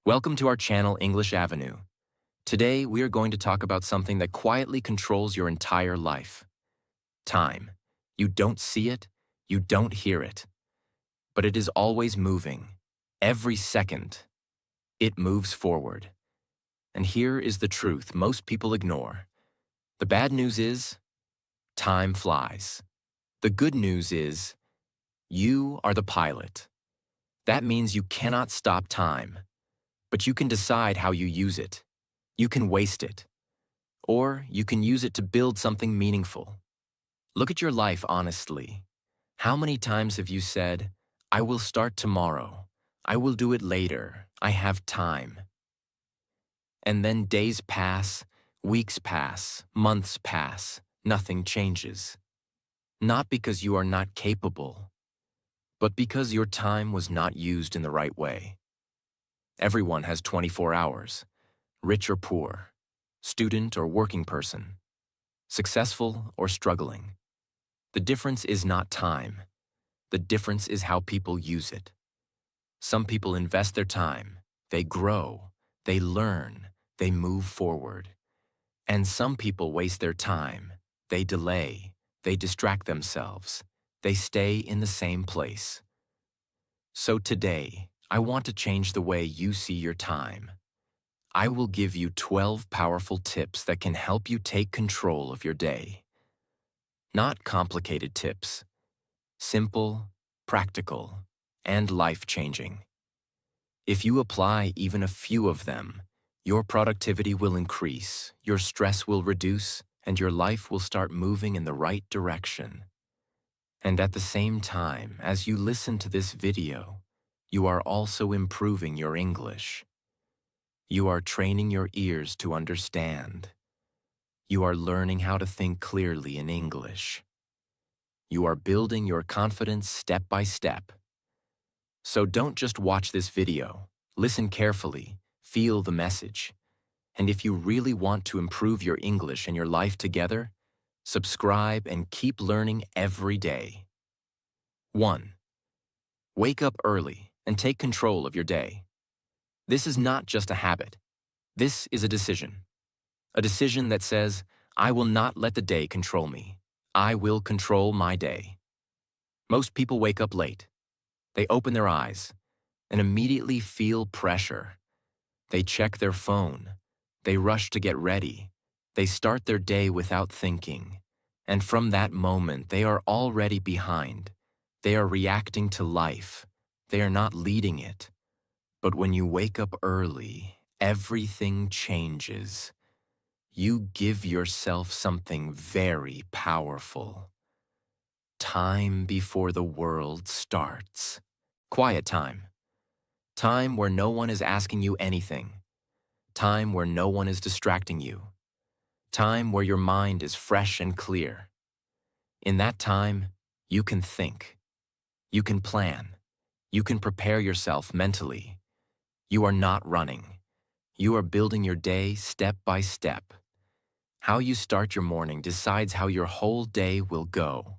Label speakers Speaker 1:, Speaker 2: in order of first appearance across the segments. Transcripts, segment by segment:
Speaker 1: Welcome to our channel, English Avenue. Today, we are going to talk about something that quietly controls your entire life. Time. You don't see it, you don't hear it, but it is always moving. Every second, it moves forward. And here is the truth most people ignore. The bad news is, time flies. The good news is, you are the pilot. That means you cannot stop time, but you can decide how you use it. You can waste it, or you can use it to build something meaningful. Look at your life honestly. How many times have you said, I will start tomorrow, I will do it later, I have time? And then days pass, weeks pass, months pass, nothing changes. Not because you are not capable, but because your time was not used in the right way. Everyone has 24 hours, rich or poor, student or working person, successful or struggling. The difference is not time. The difference is how people use it. Some people invest their time, they grow, they learn, they move forward. And some people waste their time, they delay, they distract themselves, they stay in the same place. So today, I want to change the way you see your time. I will give you 12 powerful tips that can help you take control of your day. Not complicated tips. Simple, practical, and life-changing. If you apply even a few of them, your productivity will increase, your stress will reduce, and your life will start moving in the right direction. And at the same time, as you listen to this video, you are also improving your English. You are training your ears to understand. You are learning how to think clearly in English. You are building your confidence step by step. So don't just watch this video. Listen carefully, feel the message. And if you really want to improve your English and your life together, subscribe and keep learning every day. 1. Wake up early and take control of your day. This is not just a habit. This is a decision. A decision that says, I will not let the day control me. I will control my day. Most people wake up late. They open their eyes and immediately feel pressure. They check their phone. They rush to get ready. They start their day without thinking. And from that moment, they are already behind. They are reacting to life. They are not leading it. But when you wake up early, everything changes. You give yourself something very powerful. Time before the world starts. Quiet time. Time where no one is asking you anything. Time where no one is distracting you. Time where your mind is fresh and clear. In that time, you can think. You can plan. You can prepare yourself mentally. You are not running. You are building your day step by step. How you start your morning decides how your whole day will go.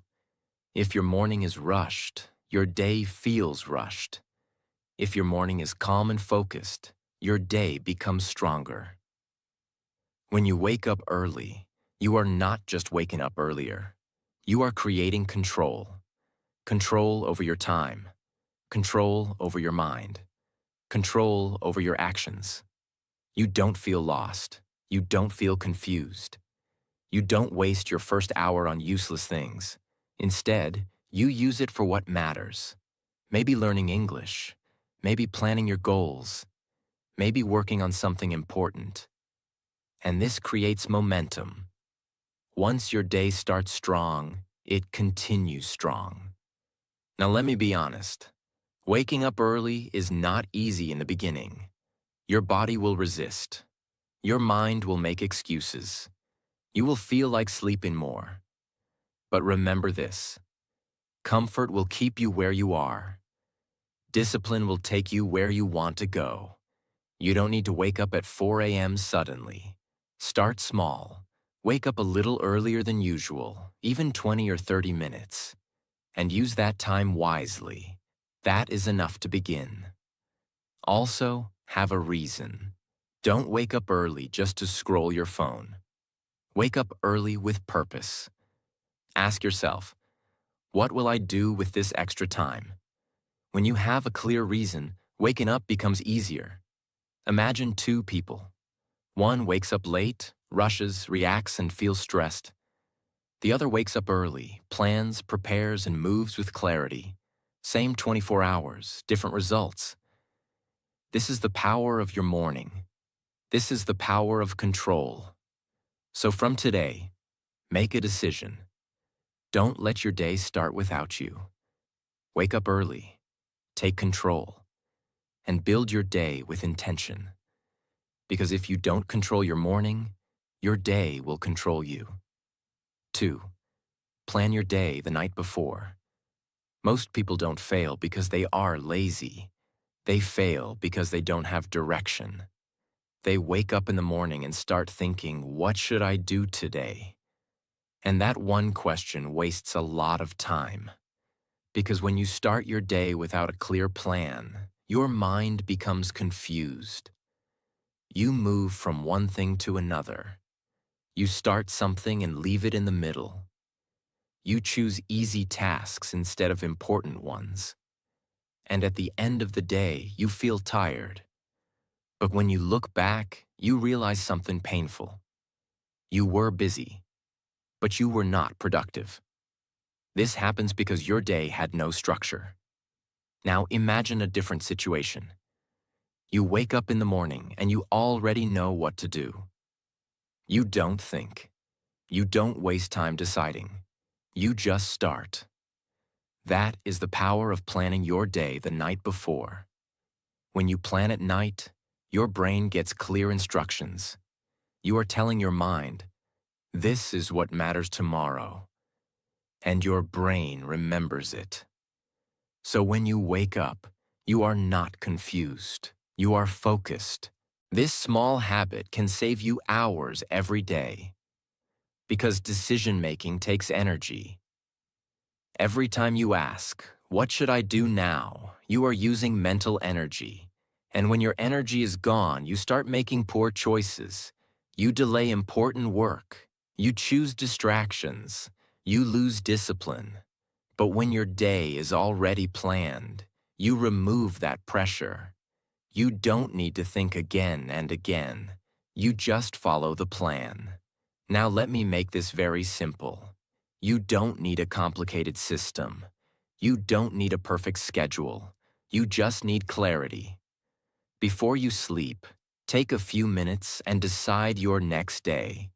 Speaker 1: If your morning is rushed, your day feels rushed. If your morning is calm and focused, your day becomes stronger. When you wake up early, you are not just waking up earlier. You are creating control. Control over your time. Control over your mind. Control over your actions. You don't feel lost. You don't feel confused. You don't waste your first hour on useless things. Instead, you use it for what matters. Maybe learning English. Maybe planning your goals. Maybe working on something important. And this creates momentum. Once your day starts strong, it continues strong. Now let me be honest. Waking up early is not easy in the beginning. Your body will resist. Your mind will make excuses. You will feel like sleeping more. But remember this. Comfort will keep you where you are. Discipline will take you where you want to go. You don't need to wake up at 4 a.m. suddenly. Start small. Wake up a little earlier than usual, even 20 or 30 minutes. And use that time wisely. That is enough to begin. Also, Have a reason. Don't wake up early just to scroll your phone. Wake up early with purpose. Ask yourself, what will I do with this extra time? When you have a clear reason, waking up becomes easier. Imagine two people. One wakes up late, rushes, reacts, and feels stressed. The other wakes up early, plans, prepares, and moves with clarity. Same 24 hours, different results. This is the power of your morning. This is the power of control. So from today, make a decision. Don't let your day start without you. Wake up early, take control, and build your day with intention. Because if you don't control your morning, your day will control you. 2. Plan your day the night before. Most people don't fail because they are lazy. They fail because they don't have direction. They wake up in the morning and start thinking, what should I do today? And that one question wastes a lot of time. Because when you start your day without a clear plan, your mind becomes confused. You move from one thing to another. You start something and leave it in the middle. You choose easy tasks instead of important ones. And at the end of the day, you feel tired. But when you look back, you realize something painful. You were busy, but you were not productive. This happens because your day had no structure. Now imagine a different situation. You wake up in the morning and you already know what to do. You don't think. You don't waste time deciding. You just start. That is the power of planning your day the night before. When you plan at night, your brain gets clear instructions. You are telling your mind, this is what matters tomorrow. And your brain remembers it. So when you wake up, you are not confused. You are focused. This small habit can save you hours every day. Because decision-making takes energy. Every time you ask, what should I do now? You are using mental energy. And when your energy is gone, you start making poor choices. You delay important work. You choose distractions. You lose discipline. But when your day is already planned, you remove that pressure. You don't need to think again and again. You just follow the plan. Now let me make this very simple. You don't need a complicated system. You don't need a perfect schedule. You just need clarity. Before you sleep, take a few minutes and decide your next day.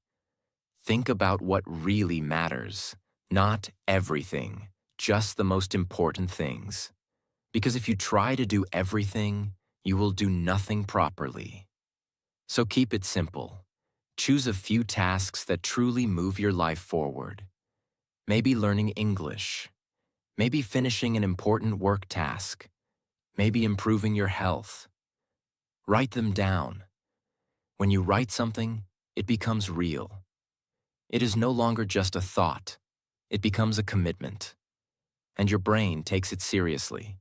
Speaker 1: Think about what really matters, not everything, just the most important things. Because if you try to do everything, you will do nothing properly. So keep it simple. Choose a few tasks that truly move your life forward. Maybe learning English. Maybe finishing an important work task. Maybe improving your health. Write them down. When you write something, it becomes real. It is no longer just a thought. It becomes a commitment. And your brain takes it seriously.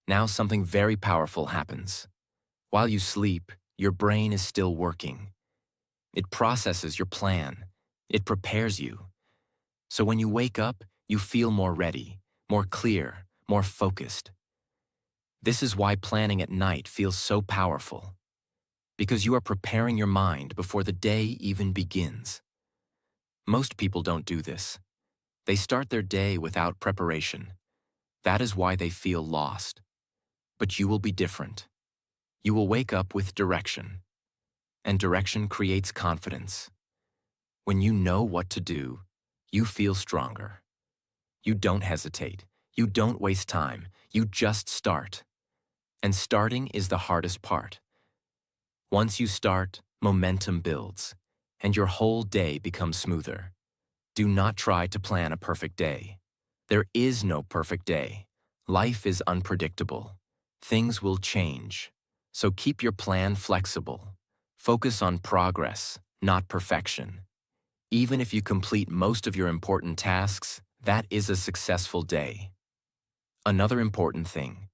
Speaker 1: Now something very powerful happens. While you sleep, your brain is still working. It processes your plan. It prepares you. So when you wake up, you feel more ready, more clear, more focused. This is why planning at night feels so powerful. Because you are preparing your mind before the day even begins. Most people don't do this. They start their day without preparation. That is why they feel lost. But you will be different. You will wake up with direction. And direction creates confidence. When you know what to do, you feel stronger. You don't hesitate. You don't waste time. You just start. And starting is the hardest part. Once you start, momentum builds, and your whole day becomes smoother. Do not try to plan a perfect day. There is no perfect day. Life is unpredictable. Things will change. So keep your plan flexible. Focus on progress, not perfection. Even if you complete most of your important tasks, that is a successful day. Another important thing,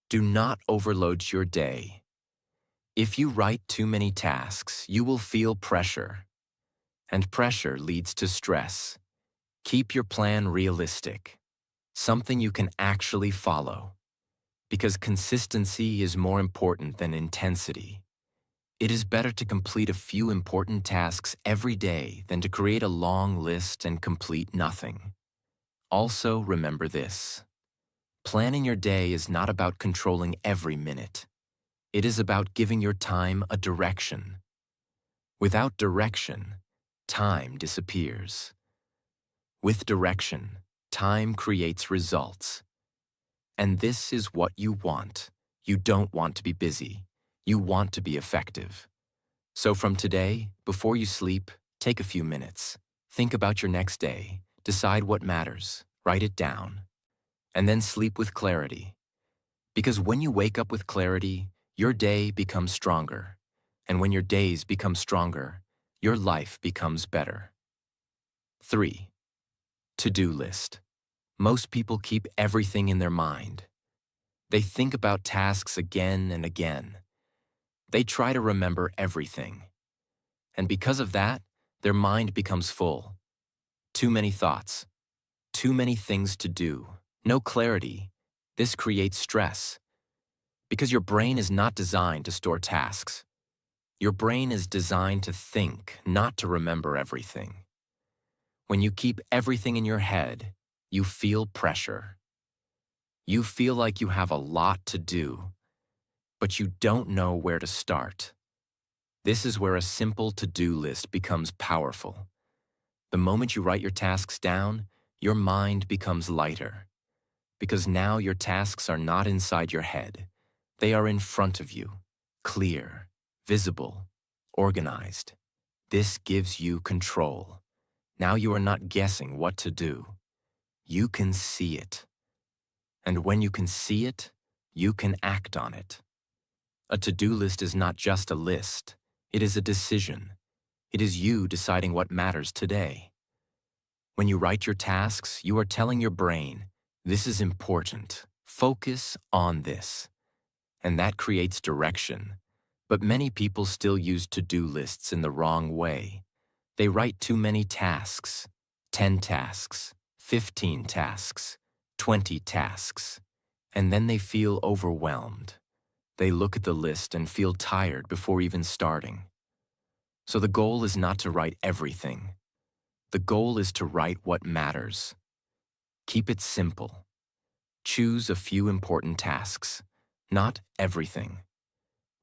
Speaker 1: do not overload your day. If you write too many tasks, you will feel pressure, and pressure leads to stress. Keep your plan realistic, something you can actually follow, because consistency is more important than intensity. It is better to complete a few important tasks every day than to create a long list and complete nothing. Also, remember this. Planning your day is not about controlling every minute. It is about giving your time a direction. Without direction, time disappears. With direction, time creates results. And this is what you want. You don't want to be busy. You want to be effective. So from today, before you sleep, take a few minutes. Think about your next day. Decide what matters. Write it down. And then sleep with clarity. Because when you wake up with clarity, your day becomes stronger. And when your days become stronger, your life becomes better. 3. To-do list. Most people keep everything in their mind. They think about tasks again and again. They try to remember everything. And because of that, their mind becomes full. Too many thoughts. Too many things to do. No clarity. This creates stress. Because your brain is not designed to store tasks. Your brain is designed to think, not to remember everything. When you keep everything in your head, you feel pressure. You feel like you have a lot to do, but you don't know where to start. This is where a simple to-do list becomes powerful. The moment you write your tasks down, your mind becomes lighter. Because now your tasks are not inside your head. They are in front of you, clear, visible, organized. This gives you control. Now you are not guessing what to do. You can see it. And when you can see it, you can act on it. A to-do list is not just a list. It is a decision. It is you deciding what matters today. When you write your tasks, you are telling your brain, this is important. Focus on this. And that creates direction. But many people still use to-do lists in the wrong way. They write too many tasks, 10 tasks, 15 tasks, 20 tasks, and then they feel overwhelmed. They look at the list and feel tired before even starting. So the goal is not to write everything. The goal is to write what matters. Keep it simple. Choose a few important tasks, not everything.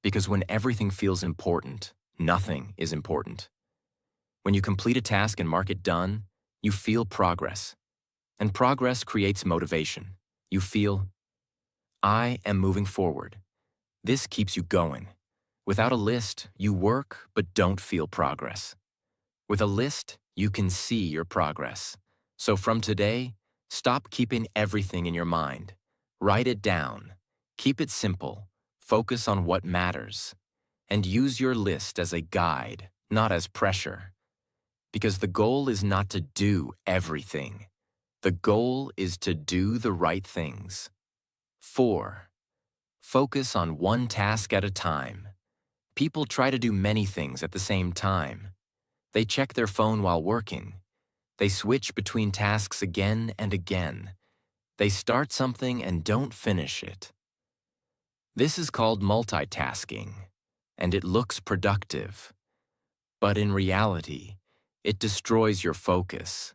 Speaker 1: Because when everything feels important, nothing is important. When you complete a task and mark it done, you feel progress. And progress creates motivation. You feel, I am moving forward. This keeps you going. Without a list, you work but don't feel progress. With a list, you can see your progress. So from today, stop keeping everything in your mind. Write it down. Keep it simple. Focus on what matters. And use your list as a guide, not as pressure. Because the goal is not to do everything. The goal is to do the right things. 4. Focus on one task at a time. People try to do many things at the same time. They check their phone while working. They switch between tasks again and again. They start something and don't finish it. This is called multitasking, and it looks productive. But in reality, it destroys your focus.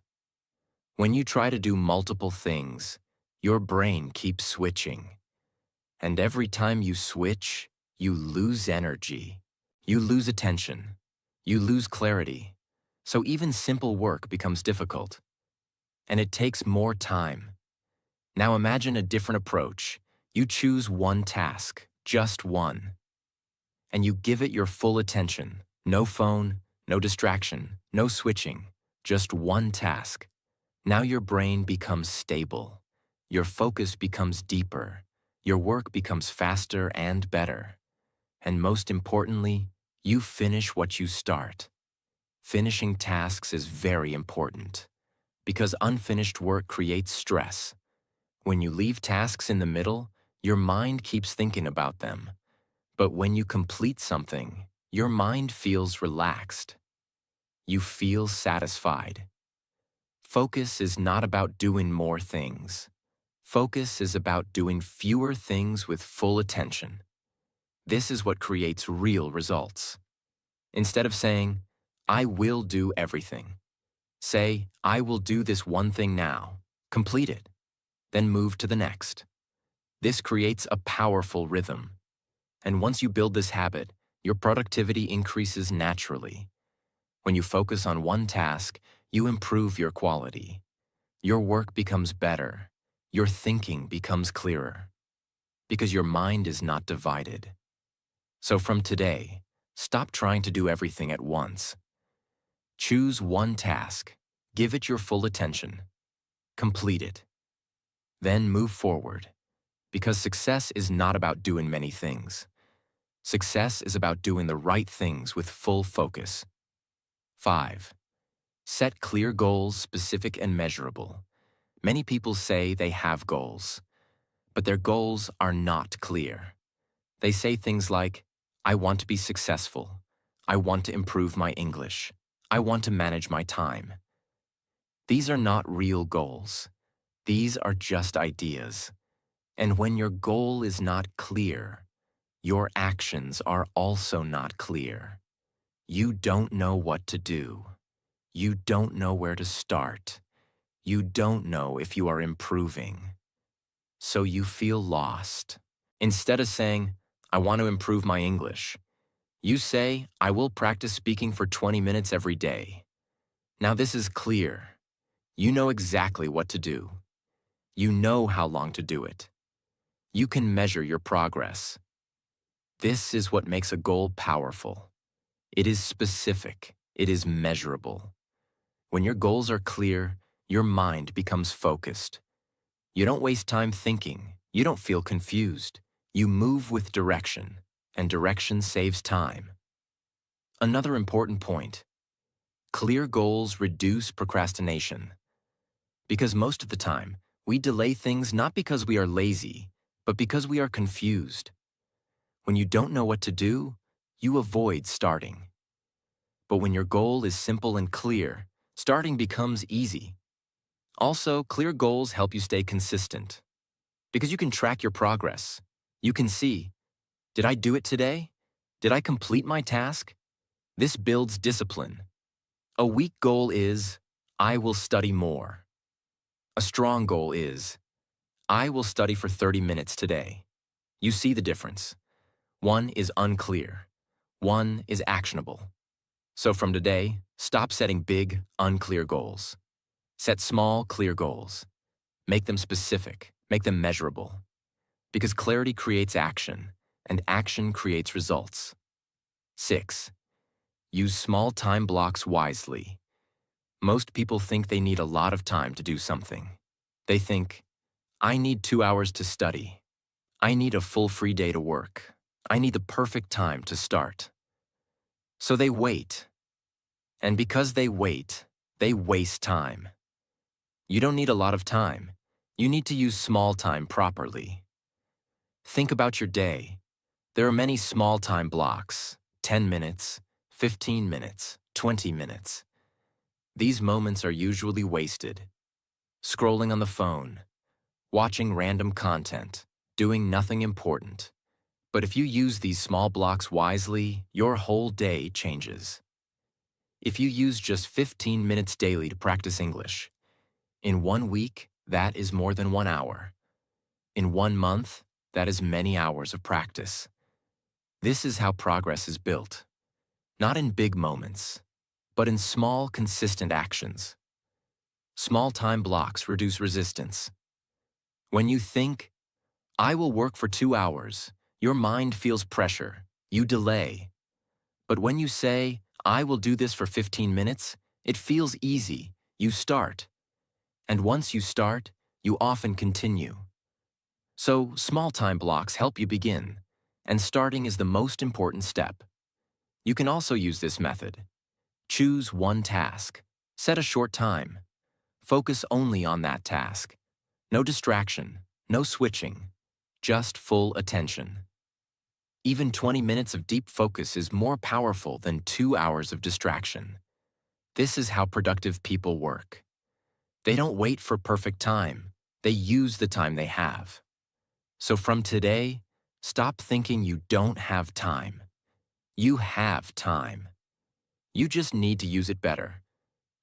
Speaker 1: When you try to do multiple things, your brain keeps switching. And every time you switch, you lose energy. You lose attention. You lose clarity. So even simple work becomes difficult. And it takes more time. Now imagine a different approach. You choose one task, just one. And you give it your full attention. No phone, no distraction, no switching. Just one task. Now your brain becomes stable. Your focus becomes deeper. Your work becomes faster and better. And most importantly, you finish what you start. Finishing tasks is very important because unfinished work creates stress. When you leave tasks in the middle, your mind keeps thinking about them. But when you complete something, your mind feels relaxed. You feel satisfied. Focus is not about doing more things. Focus is about doing fewer things with full attention. This is what creates real results. Instead of saying, I will do everything, say, I will do this one thing now. Complete it. Then move to the next. This creates a powerful rhythm. And once you build this habit, your productivity increases naturally. When you focus on one task, you improve your quality. Your work becomes better. Your thinking becomes clearer. Because your mind is not divided. So from today, stop trying to do everything at once. Choose one task. Give it your full attention. Complete it. Then move forward. Because success is not about doing many things. Success is about doing the right things with full focus. 5. Set clear goals, specific and measurable. Many people say they have goals, but their goals are not clear. They say things like, I want to be successful. I want to improve my English. I want to manage my time. These are not real goals. These are just ideas. And when your goal is not clear, your actions are also not clear. You don't know what to do. You don't know where to start. You don't know if you are improving. So you feel lost. Instead of saying, I want to improve my English, you say, I will practice speaking for 20 minutes every day. Now this is clear. You know exactly what to do. You know how long to do it. You can measure your progress. This is what makes a goal powerful. It is specific. It is measurable. When your goals are clear, your mind becomes focused. You don't waste time thinking. You don't feel confused. You move with direction, and direction saves time. Another important point. Clear goals reduce procrastination. Because most of the time, we delay things not because we are lazy, but because we are confused. When you don't know what to do, you avoid starting. But when your goal is simple and clear, starting becomes easy. Also, clear goals help you stay consistent. Because you can track your progress. You can see, did I do it today? Did I complete my task? This builds discipline. A weak goal is, I will study more. A strong goal is, I will study for 30 minutes today. You see the difference. One is unclear. One is actionable. So from today, stop setting big, unclear goals. Set small, clear goals. Make them specific. Make them measurable. Because clarity creates action, and action creates results. 6. Use small time blocks wisely. Most people think they need a lot of time to do something. They think, I need 2 hours to study. I need a full free day to work. I need the perfect time to start. So they wait. And because they wait, they waste time. You don't need a lot of time. You need to use small time properly. Think about your day. There are many small time blocks, 10 minutes, 15 minutes, 20 minutes. These moments are usually wasted. Scrolling on the phone, watching random content, doing nothing important. But if you use these small blocks wisely, your whole day changes. If you use just 15 minutes daily to practice English, in 1 week, that is more than 1 hour. In 1 month, that is many hours of practice. This is how progress is built. Not in big moments, but in small, consistent actions. Small time blocks reduce resistance. When you think, I will work for 2 hours, your mind feels pressure. You delay. But when you say, I will do this for 15 minutes, it feels easy. You start. And once you start, you often continue. So, small time blocks help you begin, and starting is the most important step. You can also use this method. Choose one task. Set a short time. Focus only on that task. No distraction, no switching, just full attention. Even 20 minutes of deep focus is more powerful than 2 hours of distraction. This is how productive people work. They don't wait for perfect time. They use the time they have. So from today, stop thinking you don't have time. You have time. You just need to use it better.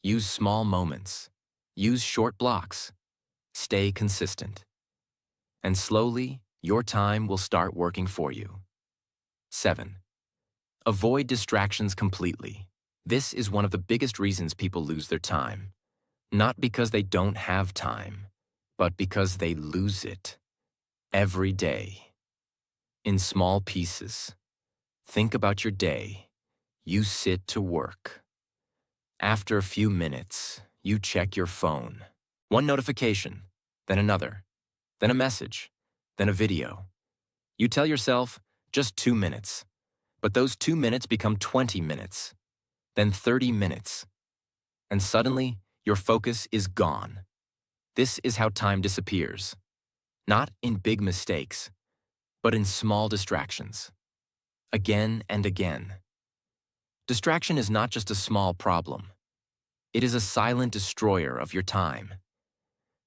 Speaker 1: Use small moments. Use short blocks. Stay consistent. And slowly, your time will start working for you. 7. Avoid distractions completely. This is one of the biggest reasons people lose their time. Not because they don't have time, but because they lose it. Every day. In small pieces. Think about your day. You sit to work. After a few minutes, you check your phone. One notification, then another, then a message, then a video. You tell yourself, just 2 minutes. But those 2 minutes become 20 minutes, then 30 minutes. And suddenly, your focus is gone. This is how time disappears. Not in big mistakes, but in small distractions. Again and again. Distraction is not just a small problem. It is a silent destroyer of your time.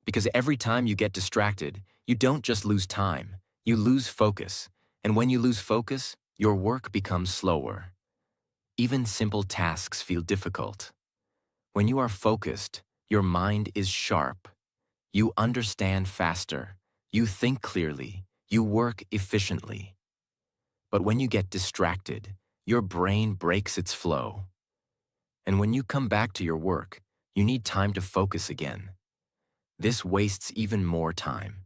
Speaker 1: Because every time you get distracted, you don't just lose time, you lose focus. And when you lose focus, your work becomes slower. Even simple tasks feel difficult. When you are focused, your mind is sharp. You understand faster. You think clearly. You work efficiently. But when you get distracted, your brain breaks its flow. And when you come back to your work, you need time to focus again. This wastes even more time.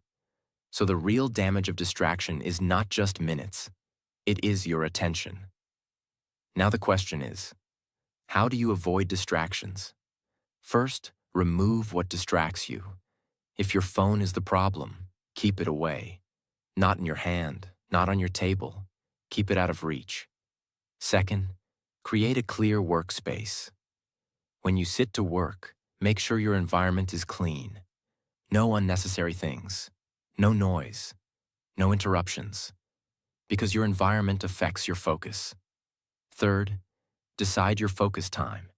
Speaker 1: So the real damage of distraction is not just minutes. It is your attention. Now the question is, how do you avoid distractions? First, remove what distracts you. If your phone is the problem, keep it away. Not in your hand, not on your table. Keep it out of reach. Second, create a clear workspace. When you sit to work, make sure your environment is clean. No unnecessary things. No noise. No interruptions. Because your environment affects your focus. Third, decide your focus time.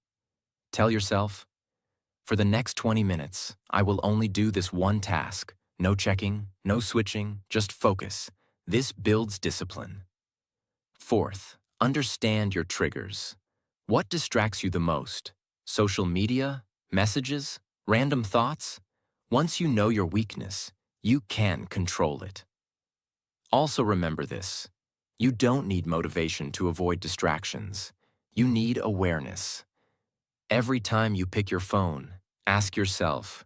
Speaker 1: Tell yourself, for the next 20 minutes, I will only do this one task. No checking, no switching, just focus. This builds discipline. Fourth, understand your triggers. What distracts you the most? Social media? Messages? Random thoughts? Once you know your weakness, you can control it. Also remember this. You don't need motivation to avoid distractions. You need awareness. Every time you pick your phone, ask yourself,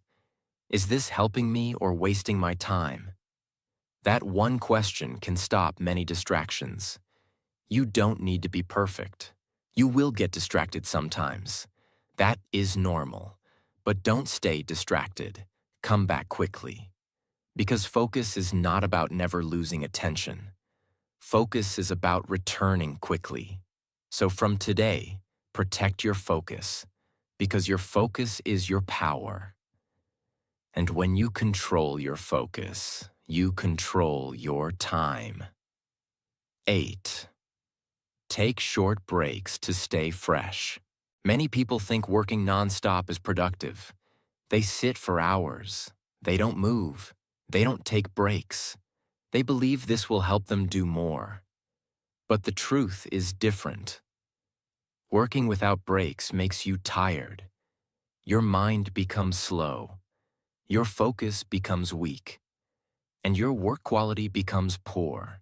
Speaker 1: is this helping me or wasting my time? That one question can stop many distractions. You don't need to be perfect. You will get distracted sometimes. That is normal. But don't stay distracted. Come back quickly. Because focus is not about never losing attention. Focus is about returning quickly. So from today, protect your focus. Because your focus is your power. And when you control your focus, you control your time. 8. Take short breaks to stay fresh. Many people think working nonstop is productive. They sit for hours. They don't move. They don't take breaks. They believe this will help them do more. But the truth is different. Working without breaks makes you tired. Your mind becomes slow. Your focus becomes weak. And your work quality becomes poor.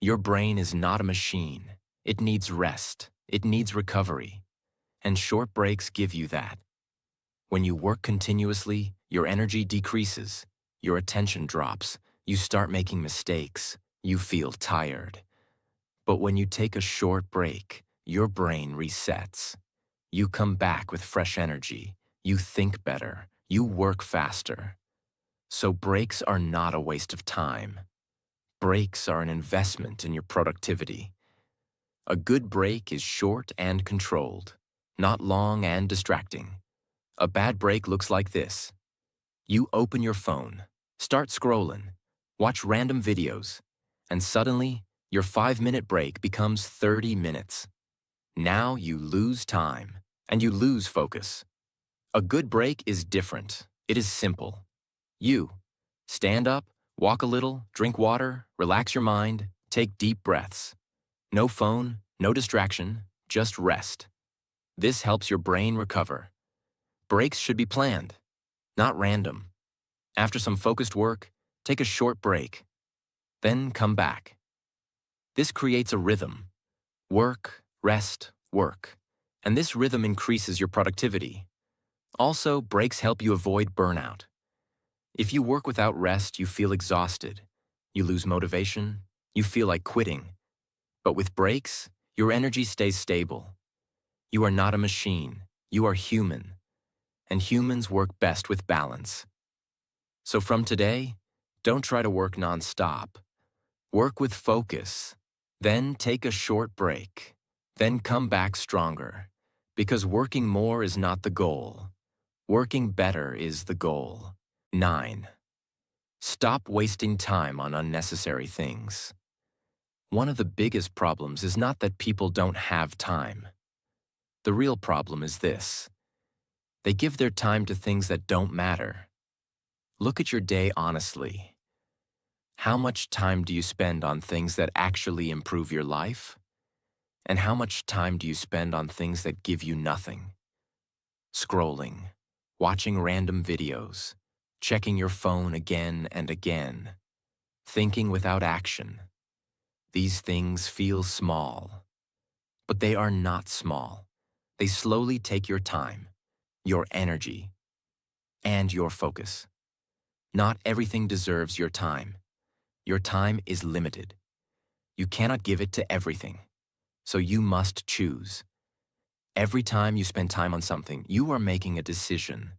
Speaker 1: Your brain is not a machine. It needs rest. It needs recovery. And short breaks give you that. When you work continuously, your energy decreases. Your attention drops. You start making mistakes. You feel tired. But when you take a short break, your brain resets. You come back with fresh energy. You think better. You work faster. So breaks are not a waste of time. Breaks are an investment in your productivity. A good break is short and controlled, not long and distracting. A bad break looks like this. You open your phone, start scrolling, watch random videos, and suddenly Your 5-minute break becomes 30 minutes. Now you lose time, and you lose focus. A good break is different. It is simple. You stand up, walk a little, drink water, relax your mind, take deep breaths. No phone, no distraction, just rest. This helps your brain recover. Breaks should be planned, not random. After some focused work, take a short break. Then come back. This creates a rhythm. Work, rest, work. And this rhythm increases your productivity. Also, breaks help you avoid burnout. If you work without rest, you feel exhausted. You lose motivation. You feel like quitting. But with breaks, your energy stays stable. You are not a machine. You are human. And humans work best with balance. So from today, don't try to work non-stop. Work with focus. Then take a short break. Then come back stronger. Because working more is not the goal. Working better is the goal. 9. Stop wasting time on unnecessary things. One of the biggest problems is not that people don't have time. The real problem is this. They give their time to things that don't matter. Look at your day honestly. How much time do you spend on things that actually improve your life? And how much time do you spend on things that give you nothing? Scrolling, watching random videos, checking your phone again and again, thinking without action. These things feel small, but they are not small. They slowly take your time, your energy, and your focus. Not everything deserves your time. Your time is limited. You cannot give it to everything, so you must choose. Every time you spend time on something, you are making a decision.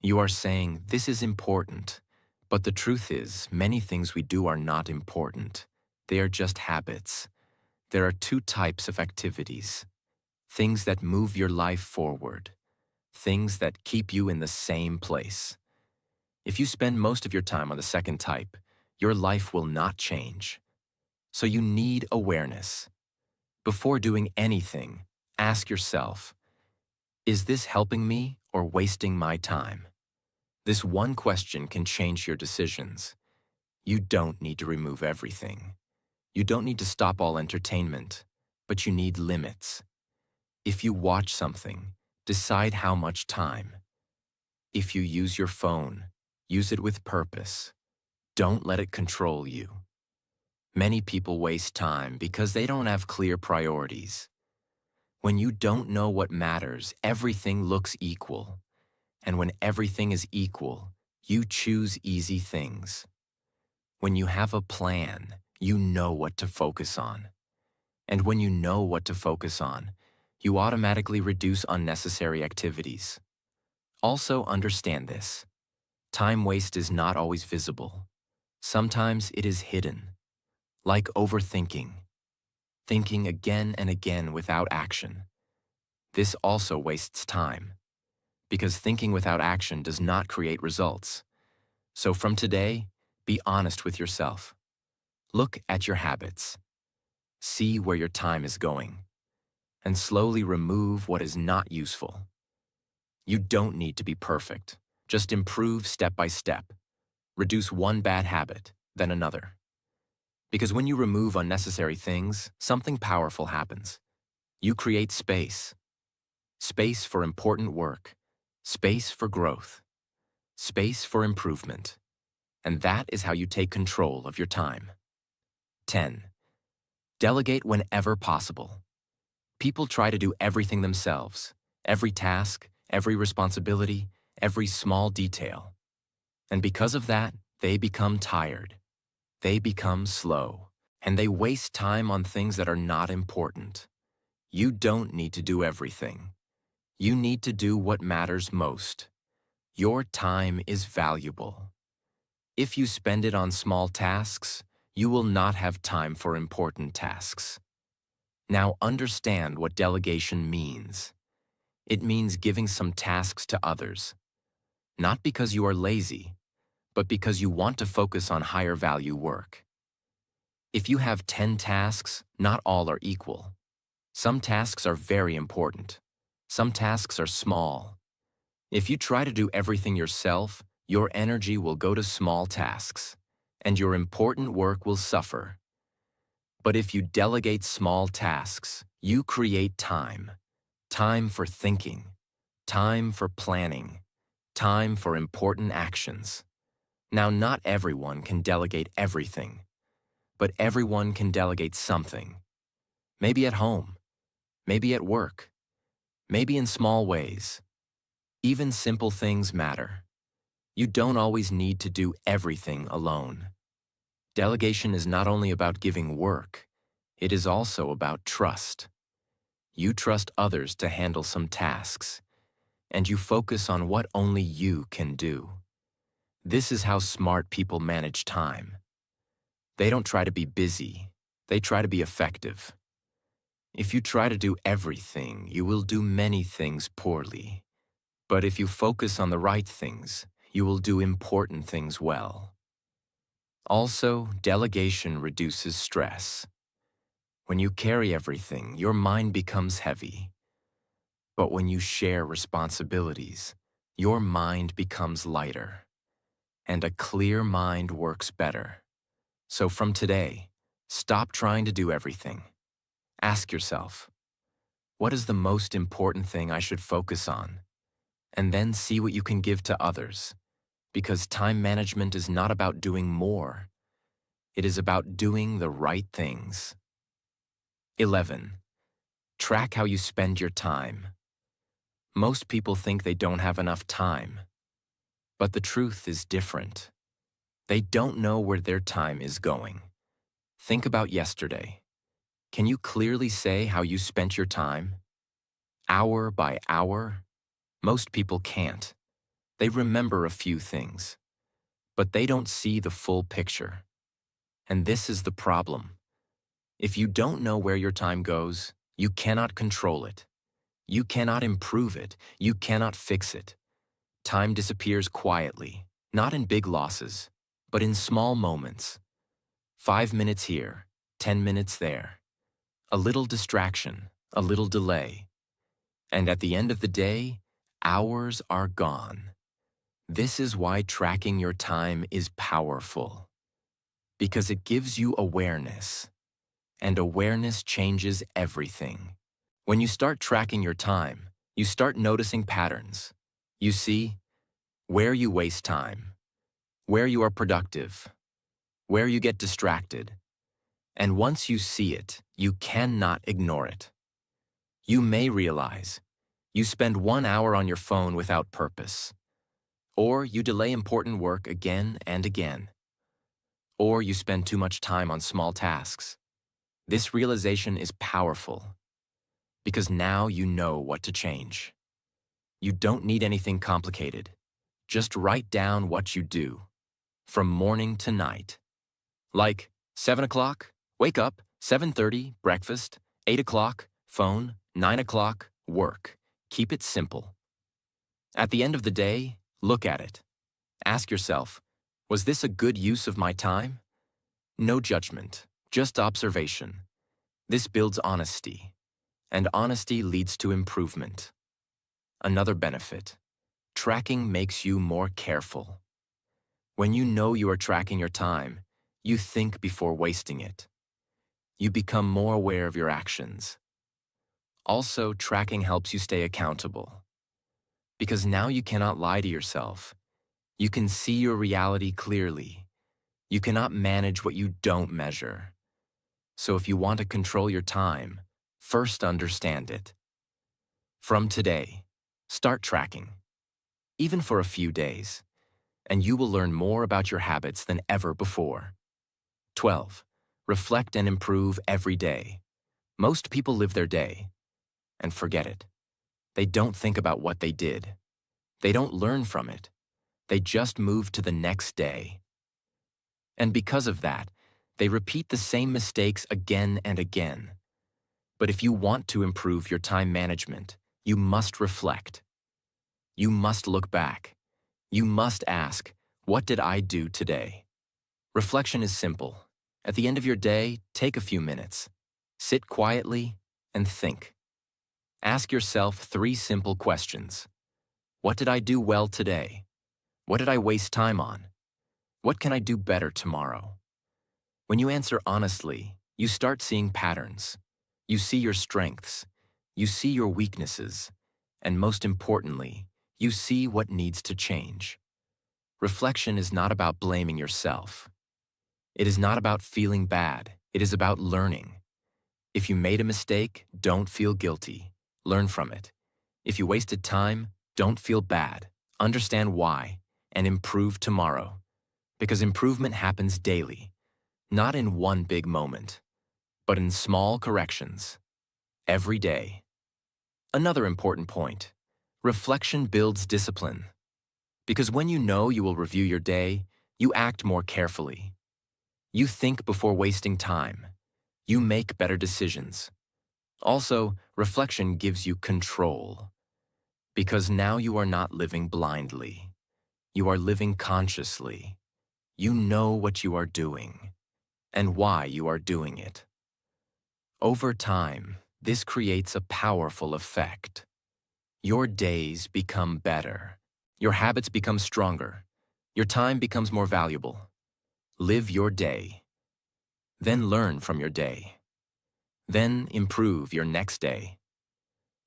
Speaker 1: You are saying, this is important. But the truth is, many things we do are not important. They are just habits. There are two types of activities. Things that move your life forward. Things that keep you in the same place. If you spend most of your time on the second type, your life will not change. So you need awareness. Before doing anything, ask yourself, is this helping me or wasting my time? This one question can change your decisions. You don't need to remove everything. You don't need to stop all entertainment, but you need limits. If you watch something, decide how much time. If you use your phone, use it with purpose. Don't let it control you. Many people waste time because they don't have clear priorities. When you don't know what matters, everything looks equal. And when everything is equal, you choose easy things. When you have a plan, you know what to focus on. And when you know what to focus on, you automatically reduce unnecessary activities. Also understand this. Time waste is not always visible. Sometimes it is hidden. Like overthinking. Thinking again and again without action. This also wastes time. Because thinking without action does not create results. So from today, be honest with yourself. Look at your habits. See where your time is going. And slowly remove what is not useful. You don't need to be perfect. Just improve step by step. Reduce one bad habit, then another. Because when you remove unnecessary things, something powerful happens. You create space. Space for important work. Space for growth. Space for improvement. And that is how you take control of your time. 10. Delegate whenever possible. People try to do everything themselves. Every task, every responsibility, every small detail. And because of that, they become tired. They become slow. And they waste time on things that are not important. You don't need to do everything. You need to do what matters most. Your time is valuable. If you spend it on small tasks, you will not have time for important tasks. Now understand what delegation means. It means giving some tasks to others. Not because you are lazy, but because you want to focus on higher value work. If you have 10 tasks, not all are equal. Some tasks are very important. Some tasks are small. If you try to do everything yourself, your energy will go to small tasks, and your important work will suffer. But if you delegate small tasks, you create time. Time for thinking, time for planning, time for important actions. Now, not everyone can delegate everything, but everyone can delegate something. Maybe at home, maybe at work, maybe in small ways. Even simple things matter. You don't always need to do everything alone. Delegation is not only about giving work, it is also about trust. You trust others to handle some tasks, and you focus on what only you can do. This is how smart people manage time. They don't try to be busy, they try to be effective. If you try to do everything, you will do many things poorly. But if you focus on the right things, you will do important things well. Also, delegation reduces stress. When you carry everything, your mind becomes heavy. But when you share responsibilities, your mind becomes lighter. And a clear mind works better. So from today, stop trying to do everything. Ask yourself, what is the most important thing I should focus on? And then see what you can give to others. Because time management is not about doing more. It is about doing the right things. 11. Track how you spend your time. Most people think they don't have enough time. But the truth is different. They don't know where their time is going. Think about yesterday. Can you clearly say how you spent your time? Hour by hour? Most people can't. They remember a few things, but they don't see the full picture. And this is the problem. If you don't know where your time goes, you cannot control it. You cannot improve it. You cannot fix it. Time disappears quietly, not in big losses, but in small moments. 5 minutes here, 10 minutes there. A little distraction, a little delay. And at the end of the day, hours are gone. This is why tracking your time is powerful. Because it gives you awareness. And awareness changes everything. When you start tracking your time, you start noticing patterns. You see where you waste time, where you are productive, where you get distracted. And once you see it, you cannot ignore it. You may realize you spend 1 hour on your phone without purpose. Or you delay important work again and again. Or you spend too much time on small tasks. This realization is powerful because now you know what to change. You don't need anything complicated. Just write down what you do from morning to night. Like 7 o'clock, wake up, 7:30, breakfast, 8 o'clock, phone, 9 o'clock, work. Keep it simple. At the end of the day, look at it. Ask yourself, was this a good use of my time? No judgment, just observation. This builds honesty, and honesty leads to improvement. Another benefit, tracking makes you more careful. When you know you are tracking your time, you think before wasting it. You become more aware of your actions. Also, tracking helps you stay accountable. Because now you cannot lie to yourself. You can see your reality clearly. You cannot manage what you don't measure. So if you want to control your time, first understand it. From today, start tracking, even for a few days, and you will learn more about your habits than ever before. 12. Reflect and improve every day. Most people live their day and forget it. They don't think about what they did. They don't learn from it. They just move to the next day. And because of that, they repeat the same mistakes again and again. But if you want to improve your time management, you must reflect. You must look back. You must ask, what did I do today? Reflection is simple. At the end of your day, take a few minutes. Sit quietly and think. Ask yourself 3 simple questions. What did I do well today? What did I waste time on? What can I do better tomorrow? When you answer honestly, you start seeing patterns. You see your strengths. You see your weaknesses. And most importantly, you see what needs to change. Reflection is not about blaming yourself. It is not about feeling bad. It is about learning. If you made a mistake, don't feel guilty. Learn from it. If you wasted time, don't feel bad. Understand why, and improve tomorrow. Because improvement happens daily, not in one big moment, but in small corrections, every day. Another important point: reflection builds discipline. Because when you know you will review your day, you act more carefully. You think before wasting time. You make better decisions. Also, reflection gives you control. Because now you are not living blindly. You are living consciously. You know what you are doing and why you are doing it. Over time, this creates a powerful effect. Your days become better. Your habits become stronger. Your time becomes more valuable. Live your day. Then learn from your day. Then improve your next day.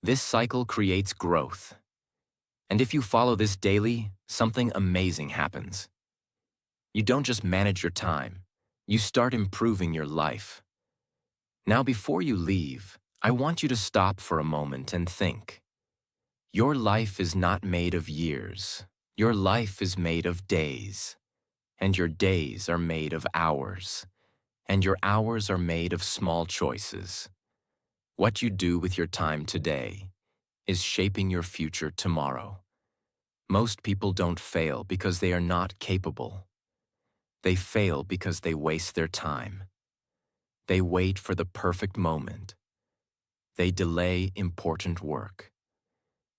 Speaker 1: This cycle creates growth. And if you follow this daily, something amazing happens. You don't just manage your time, you start improving your life. Now, before you leave, I want you to stop for a moment and think. Your life is not made of years. Your life is made of days. And your days are made of hours. And your hours are made of small choices. What you do with your time today is shaping your future tomorrow. Most people don't fail because they are not capable. They fail because they waste their time. They wait for the perfect moment. They delay important work.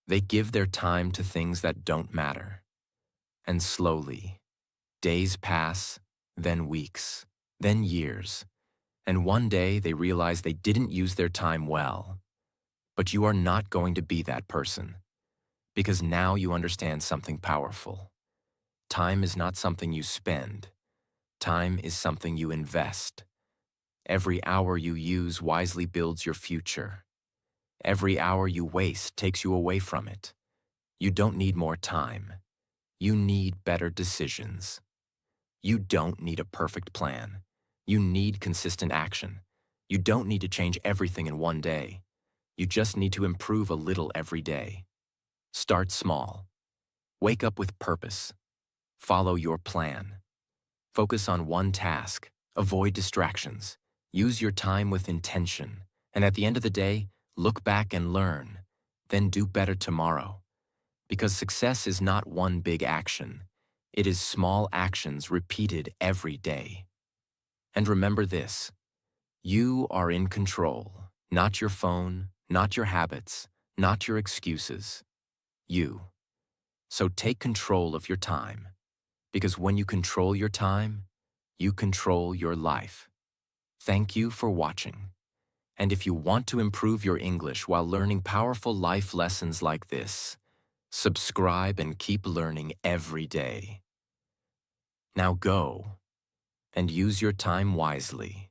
Speaker 1: They give their time to things that don't matter. And slowly, days pass, then weeks, then years, and one day they realize they didn't use their time well. But you are not going to be that person, because now you understand something powerful. Time is not something you spend. Time is something you invest. Every hour you use wisely builds your future. Every hour you waste takes you away from it. You don't need more time. You need better decisions. You don't need a perfect plan. You need consistent action. You don't need to change everything in one day. You just need to improve a little every day. Start small. Wake up with purpose. Follow your plan. Focus on one task. Avoid distractions. Use your time with intention. And at the end of the day, look back and learn. Then do better tomorrow. Because success is not one big action. It is small actions repeated every day. And remember this: you are in control. Not your phone, not your habits, not your excuses. You. So take control of your time. Because when you control your time, you control your life. Thank you for watching. And if you want to improve your English while learning powerful life lessons like this, subscribe and keep learning every day. Now go and use your time wisely.